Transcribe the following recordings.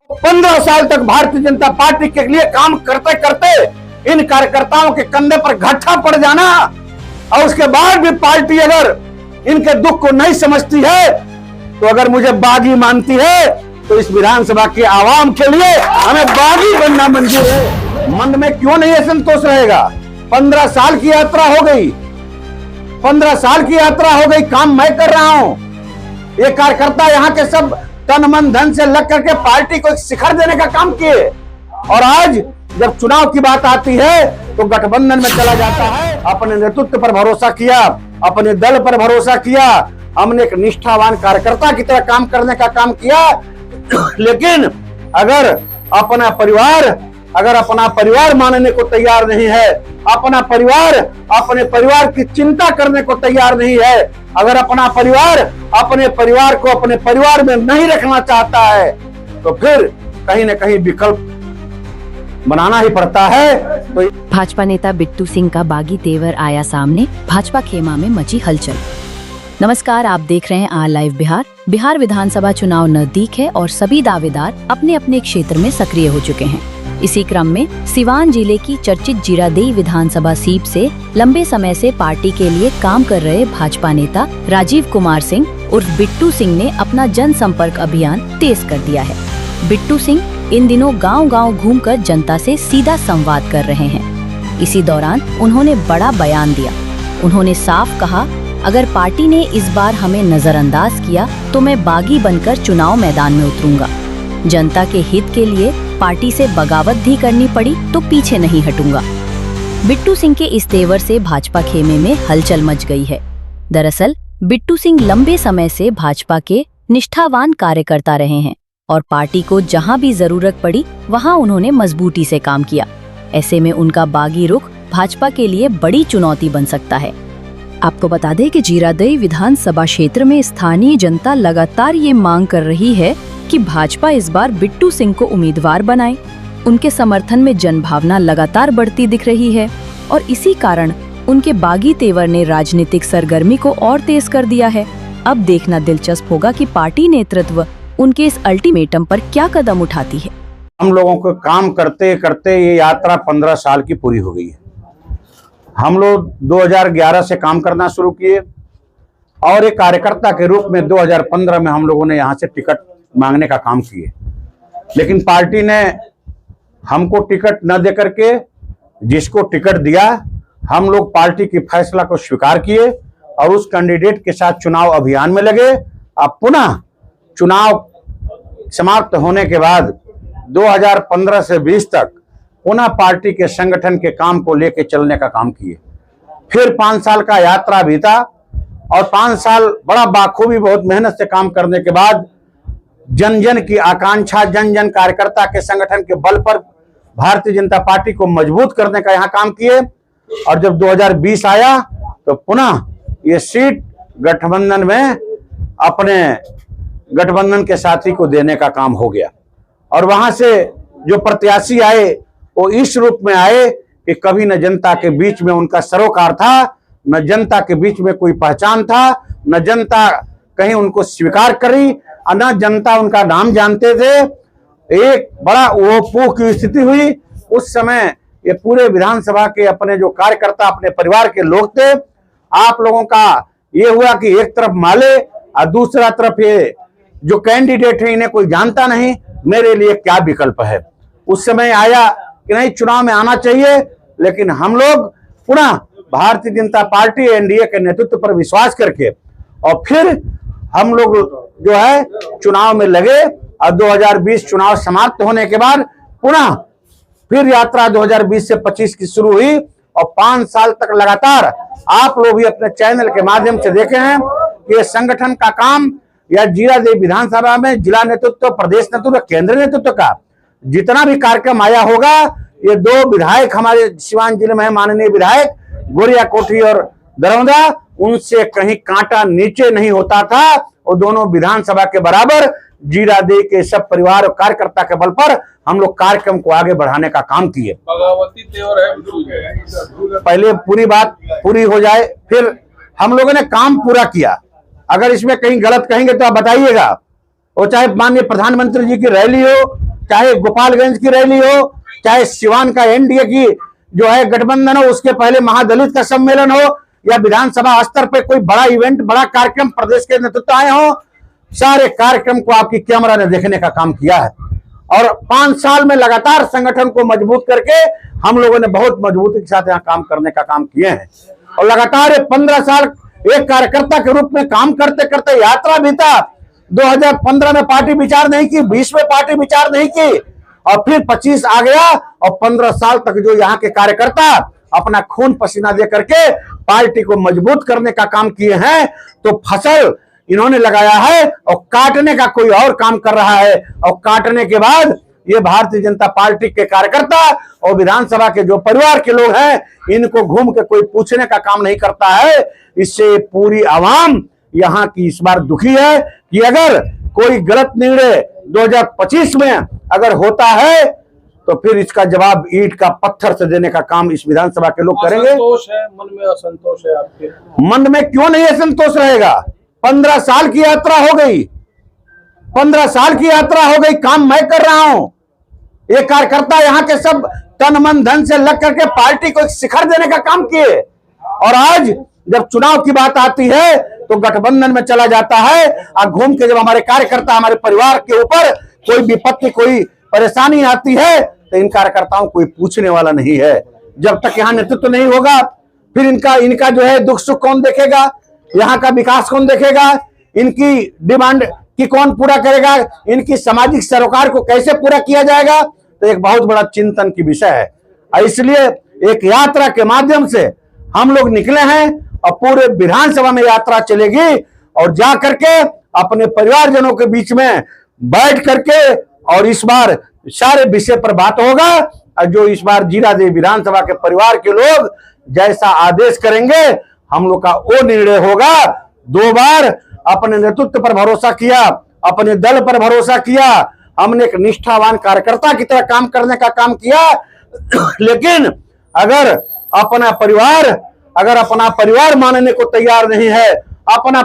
15 साल तक भारतीय जनता पार्टी के लिए काम करते करते इन कार्यकर्ताओं के कंधे पर घट्टा पड़ जाना और उसके बाद भी पार्टी अगर इनके दुख को नहीं समझती है, तो अगर मुझे बागी मानती है, तो इस विधानसभा के आवाम के लिए हमें बागी बनना मंजूर है। मन में क्यों नहीं असंतोष रहेगा? 15 साल की यात्रा हो गई, 15 साल की यात्रा हो गई, काम मैं कर रहा हूं। ये कार्यकर्ता यहाँ के सब तन मन धन से लग करके पार्टी को एक शिखर देने का काम किए, और आज जब चुनाव की बात आती है तो गठबंधन में चला जाता है। अपने नेतृत्व पर भरोसा किया, अपने दल पर भरोसा किया, हमने एक निष्ठावान कार्यकर्ता की तरह काम करने का काम किया। लेकिन अगर अपना परिवार मानने को तैयार नहीं है, अपने परिवार की चिंता करने को तैयार नहीं है, अगर अपना परिवार अपने परिवार को अपने परिवार में नहीं रखना चाहता है, तो फिर कहीं न कहीं विकल्प बनाना ही पड़ता है। तो भाजपा नेता बिट्टू सिंह का बागी तेवर आया सामने, भाजपा खेमा में मची हलचल। नमस्कार, आप देख रहे हैं आर लाइव बिहार। बिहार विधानसभा चुनाव नजदीक है और सभी दावेदार अपने अपने क्षेत्र में सक्रिय हो चुके हैं। इसी क्रम में सिवान जिले की चर्चित जीरादेई विधानसभा सीट से लंबे समय से पार्टी के लिए काम कर रहे भाजपा नेता राजीव कुमार सिंह उर्फ बिट्टू सिंह ने अपना जनसंपर्क अभियान तेज कर दिया है। बिट्टू सिंह इन दिनों गांव-गांव घूमकर जनता से सीधा संवाद कर रहे हैं। इसी दौरान उन्होंने बड़ा बयान दिया। उन्होंने साफ कहा, अगर पार्टी ने इस बार हमें नजरअंदाज किया तो मैं बागी बनकर चुनाव मैदान में उतरूंगा। जनता के हित के लिए पार्टी से बगावत भी करनी पड़ी तो पीछे नहीं हटूंगा। बिट्टू सिंह के इस तेवर से भाजपा खेमे में हलचल मच गई है। दरअसल बिट्टू सिंह लंबे समय से भाजपा के निष्ठावान कार्यकर्ता रहे हैं और पार्टी को जहां भी जरूरत पड़ी वहां उन्होंने मजबूती से काम किया। ऐसे में उनका बागी रुख भाजपा के लिए बड़ी चुनौती बन सकता है। आपको बता दें कि जीरादेई विधानसभा क्षेत्र में स्थानीय जनता लगातार ये मांग कर रही है कि भाजपा इस बार बिट्टू सिंह को उम्मीदवार बनाए। उनके समर्थन में जनभावना लगातार बढ़ती दिख रही है और इसी कारण उनके बागी तेवर ने राजनीतिक सरगर्मी को और तेज कर दिया है। अब देखना दिलचस्प होगा कि पार्टी नेतृत्व उनके इस अल्टीमेटम पर क्या कदम उठाती है। हम लोगों को काम करते करते ये यात्रा 15 साल की पूरी हो गई है। हम लोग 2011 से काम करना शुरू किए और एक कार्यकर्ता के रूप में 2015 में हम लोगों ने यहाँ से टिकट मांगने का काम किए, लेकिन पार्टी ने हमको टिकट न दे करके जिसको टिकट दिया, हम लोग पार्टी की फैसला को स्वीकार किए और उस कैंडिडेट के साथ चुनाव अभियान में लगे। अब पुनः चुनाव समाप्त होने के बाद 2015 से 20 तक पुनः पार्टी के संगठन के काम को लेकर चलने का काम किए। फिर 5 साल का यात्रा बीता और 5 साल बड़ा बाखूबी बहुत मेहनत से काम करने के बाद जन जन की आकांक्षा, जन जन कार्यकर्ता के संगठन के बल पर भारतीय जनता पार्टी को मजबूत करने का यहाँ काम किए। और जब 2020 आया तो पुनः ये सीट गठबंधन में अपने गठबंधन के साथी को देने का काम हो गया। और वहां से जो प्रत्याशी आए वो इस रूप में आए कि कभी न जनता के बीच में उनका सरोकार था, न जनता के बीच में कोई पहचान था, न जनता कहीं उनको स्वीकार करी, न जनता उनका नाम जानते थे। एक बड़ा ओह की स्थिति हुई। उस समय ये पूरे विधानसभा के अपने जो कार्यकर्ता, अपने परिवार के लोग थे। आप लोगों का ये हुआ कि एक तरफ माले और दूसरा तरफ ये जो कैंडिडेट है इन्हें कोई जानता नहीं, मेरे लिए क्या विकल्प है। उस समय आया कि नहीं, चुनाव में आना चाहिए, लेकिन हम लोग पुनः भारतीय जनता पार्टी एनडीए के नेतृत्व पर विश्वास करके और फिर हम लोग जो है चुनाव में लगे। और 2020 चुनाव समाप्त होने के बाद पुनः फिर यात्रा 2020 से 25 की शुरू हुई और 5 साल तक लगातार आप लोग भी अपने चैनल के माध्यम से देखे हैं कि ये संगठन का काम या जीरादेई विधानसभा में जिला नेतृत्व, प्रदेश नेतृत्व, केंद्रीय नेतृत्व का जितना भी कार्यक्रम आया होगा, ये 2 विधायक हमारे सिवान जिले में माननीय विधायक गोरिया कोठी और दरौंदा, उनसे कहीं कांटा नीचे नहीं होता था। और दोनों विधानसभा के बराबर जीरादेई के सब परिवार और कार्यकर्ता के बल पर हम लोग कार्यक्रम को आगे बढ़ाने का काम किए। पहले पूरी बात पूरी हो जाए, फिर हम लोगों ने काम पूरा किया। अगर इसमें कहीं गलत कहेंगे तो आप बताइएगा। वो चाहे माननीय प्रधानमंत्री जी की रैली हो, चाहे गोपालगंज की रैली हो, चाहे सिवान का एनडीए की जो है गठबंधन हो, उसके पहले महादलित का सम्मेलन हो, या विधानसभा स्तर पे कोई बड़ा इवेंट, बड़ा कार्यक्रम प्रदेश के नेतृत्व आए हो, सारे कार्यक्रम को आपकी कैमरा ने देखने का काम किया है। और 5 साल में लगातार संगठन को मजबूत करके हम लोगों ने बहुत मजबूती के साथ यहाँ काम करने का काम किए हैं। और लगातार 15 साल एक कार्यकर्ता के रूप में काम करते करते यात्रा बीता। 2015 में पार्टी विचार नहीं की, 20 में पार्टी विचार नहीं की, और फिर 25 आ गया, और 15 साल तक जो यहाँ के कार्यकर्ता अपना खून पसीना दे करके पार्टी को मजबूत करने का काम किए हैं। तो फसल इन्होंने लगाया है और काटने का कोई और काम कर रहा है, और काटने के बाद ये भारतीय जनता पार्टी के कार्यकर्ता और विधानसभा के जो परिवार के लोग हैं, इनको घूम के कोई पूछने का काम नहीं करता है। इससे पूरी आवाम यहाँ की इस बार दुखी है कि अगर कोई गलत निर्णय 2025 में अगर होता है तो फिर इसका जवाब ईंट का पत्थर से देने का काम इस विधानसभा के लोग करेंगे। असंतोष है, मन में असंतोष है आपके? मन में क्यों नहीं असंतोष रहेगा? 15 साल की यात्रा हो गई, 15 साल की यात्रा हो गई, काम मैं कर रहा हूं। ये कार्यकर्ता यहाँ के सब तन मन धन से लग करके पार्टी को एक शिखर देने का काम किए, और आज जब चुनाव की बात आती है तो गठबंधन में चला जाता है। और घूम के जब हमारे कार्यकर्ता, हमारे परिवार के ऊपर कोई विपत्ति, कोई परेशानी आती है तो इन कार्यकर्ताओं कोई पूछने वाला नहीं है। जब तक यहाँ नेतृत्व नहीं होगा फिर इनका जो है दुख सुख कौन देखेगा, यहाँ का विकास कौन देखेगा, इनकी डिमांड की कौन पूरा करेगा, इनकी सामाजिक सरोकार को कैसे पूरा किया जाएगा, तो एक बहुत बड़ा चिंतन की विषय है। और इसलिए एक यात्रा के माध्यम से हम लोग निकले हैं और पूरे विधानसभा में यात्रा चलेगी, और जा करके अपने परिवारजनों के बीच में बैठ करके और इस बार सारे विषय पर बात होगा। और जो इस बार जीरादेवी विधानसभा के परिवार के लोग जैसा आदेश करेंगे, हम लोग का वो निर्णय होगा। 2 बार अपने नेतृत्व पर भरोसा किया, अपने दल पर भरोसा किया, हमने एक निष्ठावान कार्यकर्ता की तरह काम करने का काम किया। लेकिन अगर अपना परिवार मानने को तैयार नहीं है, अपने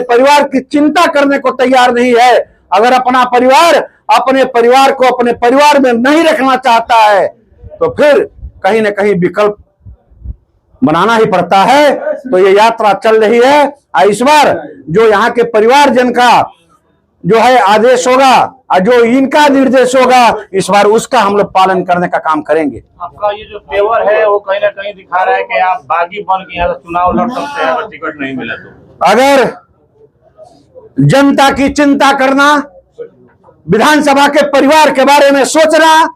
परिवार की चिंता करने को तैयार नहीं है, अगर अपना परिवार अपने परिवार को अपने परिवार में नहीं रखना चाहता है, तो फिर कहीं ना कहीं विकल्प बनाना ही पड़ता है। तो ये यात्रा चल रही है। इस बार जो यहाँ के परिवारजन का जो है आदेश होगा और जो इनका निर्देश होगा, इस बार उसका हम लोग पालन करने का काम करेंगे। आपका ये जो तेवर है वो कहीं ना कहीं दिखा रहा है कि आप बागी बन के यहाँ चुनाव लड़ सकते हैं अगर टिकट नहीं मिला तो। अगर जनता की चिंता करना, विधानसभा के परिवार के बारे में सोचना,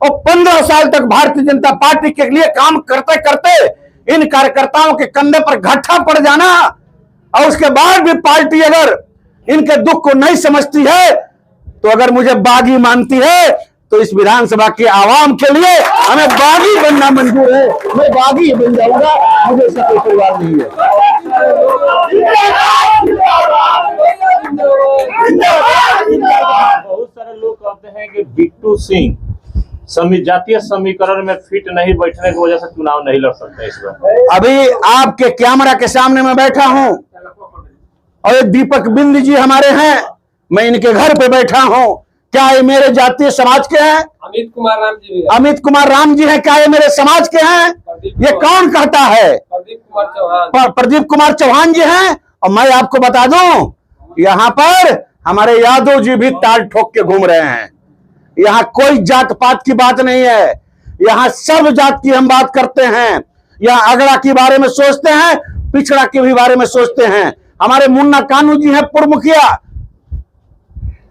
और 15 साल तक भारतीय जनता पार्टी के लिए काम करते करते इन कार्यकर्ताओं के कंधे पर घट्टा पड़ जाना, और उसके बाद भी पार्टी अगर इनके दुख को नहीं समझती है, तो अगर मुझे बागी मानती है तो इस विधानसभा के आवाम के लिए हमें बागी बनना मंजूर है। मैं बागी बन जाऊंगा, मुझे इसका कोई परिवार नहीं है। बहुत सारे लोग कहते हैं कि बिट्टू सिंह जातीय समीकरण में फिट नहीं बैठने की वजह से चुनाव नहीं लड़ सकते इस बार। अभी आपके कैमरा के सामने मैं बैठा हूं, और दीपक बिंद जी हमारे हैं, मैं इनके घर पे बैठा हूं। क्या ये मेरे जातीय समाज के हैं? अमित कुमार राम जी हैं। क्या ये मेरे समाज के हैं? ये कौन कहता है? प्रदीप कुमार चौहान जी हैं। और मैं आपको बता दूं, यहाँ पर हमारे यादव जी भी ताल ठोक के घूम रहे हैं। यहाँ कोई जात पात की बात नहीं है, यहाँ सब जात की हम बात करते हैं। यहाँ अगड़ा के बारे में सोचते हैं, पिछड़ा के भी बारे में सोचते हैं। हमारे मुन्ना कानू जी हैं पूर्व मुखिया,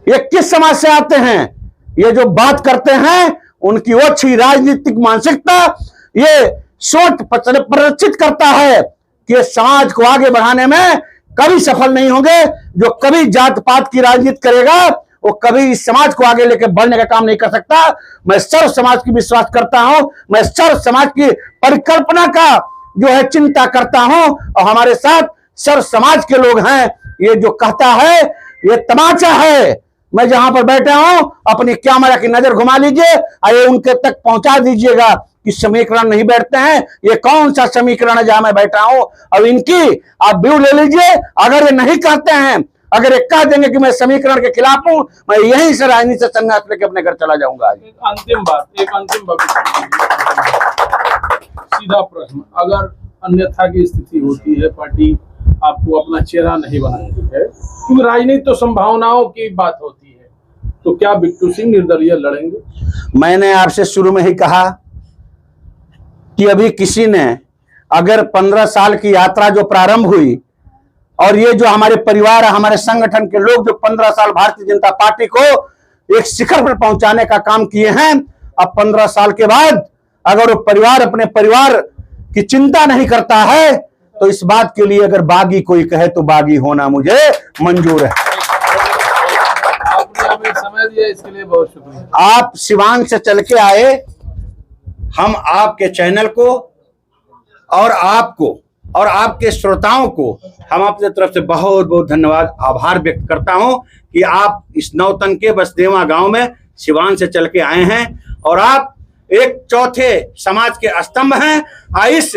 ये किस समाज से आते हैं? ये जो बात करते हैं उनकी ओछी राजनीतिक मानसिकता ये सोच प्रदर्शित करता है कि समाज को आगे बढ़ाने में कभी सफल नहीं होंगे। जो कभी जात पात की राजनीति करेगा वो कभी इस समाज को आगे लेकर बढ़ने का काम नहीं कर सकता। मैं सर्व समाज की विश्वास करता हूं, मैं सर्व समाज की परिकल्पना का जो है चिंता करता हूं, और हमारे साथ सर्व समाज के लोग हैं। ये जो कहता है ये तमाचा है। मैं जहां पर बैठा हूं, अपनी कैमरा की नजर घुमा लीजिए, आइए उनके तक पहुंचा दीजिएगा कि समीकरण नहीं बैठते हैं। ये कौन सा समीकरण है जहां मैं बैठा हूं? अब इनकी आप व्यू ले लीजिए। अगर ये नहीं कहते हैं, अगर एक कह देंगे कि मैं समीकरण के खिलाफ हूं, मैं यहीं से राजनीति से संन्यास लेके अपने घर चला जाऊंगा। आज एक अंतिम बात सीधा प्रश्न, अगर अन्यथा की स्थिति होती है, पार्टी आपको अपना चेहरा नहीं बनाती है, क्योंकि राजनीति तो संभावनाओं की बात होती है, तो क्या बिट्टू सिंह निर्दलीय लड़ेंगे? मैंने आपसे शुरू में ही कहा कि अभी किसी ने अगर 15 साल की यात्रा जो प्रारंभ हुई, और ये जो हमारे परिवार, हमारे संगठन के लोग जो 15 साल भारतीय जनता पार्टी को एक शिखर पर पहुंचाने का काम किए हैं, अब 15 साल के बाद अगर वो परिवार अपने परिवार की चिंता नहीं करता है, तो इस बात के लिए अगर बागी कोई कहे तो बागी होना मुझे मंजूर है। आपने हमें समय दिया, इसके लिए बहुत शुक्रिया। आप सिवान से चल के आए, हम आपके चैनल को और आपको और आपके श्रोताओं को हम अपने तरफ से बहुत बहुत धन्यवाद, आभार व्यक्त करता हूं कि आप इस नौतन के बसदेवा गांव में सिवान से चल के आए हैं, और आप एक चौथे समाज के स्तंभ हैं। इस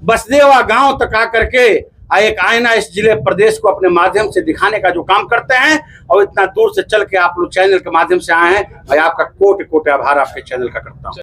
बसदेवा गांव तक आकर के एक आईना इस जिले प्रदेश को अपने माध्यम से दिखाने का जो काम करते हैं, और इतना दूर से चल के आप लोग चैनल के माध्यम से आए हैं, मैं आपका कोटि कोटि आभार आपके चैनल का करता हूं।